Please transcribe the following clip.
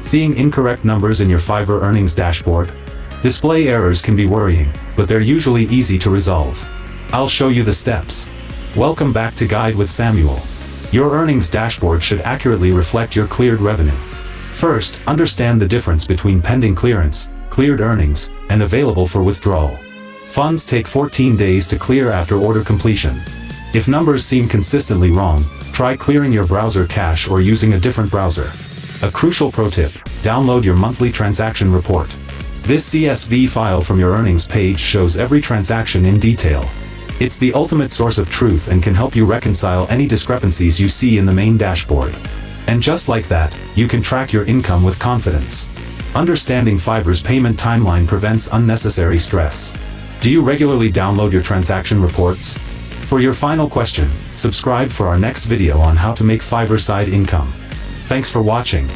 Seeing incorrect numbers in your Fiverr earnings dashboard? Display errors can be worrying, but they're usually easy to resolve. I'll show you the steps. Welcome back to Guide with Samuel. Your earnings dashboard should accurately reflect your cleared revenue. First, understand the difference between pending clearance, cleared earnings, and available for withdrawal. Funds take 14 days to clear after order completion. If numbers seem consistently wrong, try clearing your browser cache or using a different browser. A crucial pro tip: download your monthly transaction report. This CSV file from your earnings page shows every transaction in detail. It's the ultimate source of truth and can help you reconcile any discrepancies you see in the main dashboard. And just like that, you can track your income with confidence. Understanding Fiverr's payment timeline prevents unnecessary stress. Do you regularly download your transaction reports? For your final question, subscribe for our next video on how to make Fiverr side income. Thanks for watching.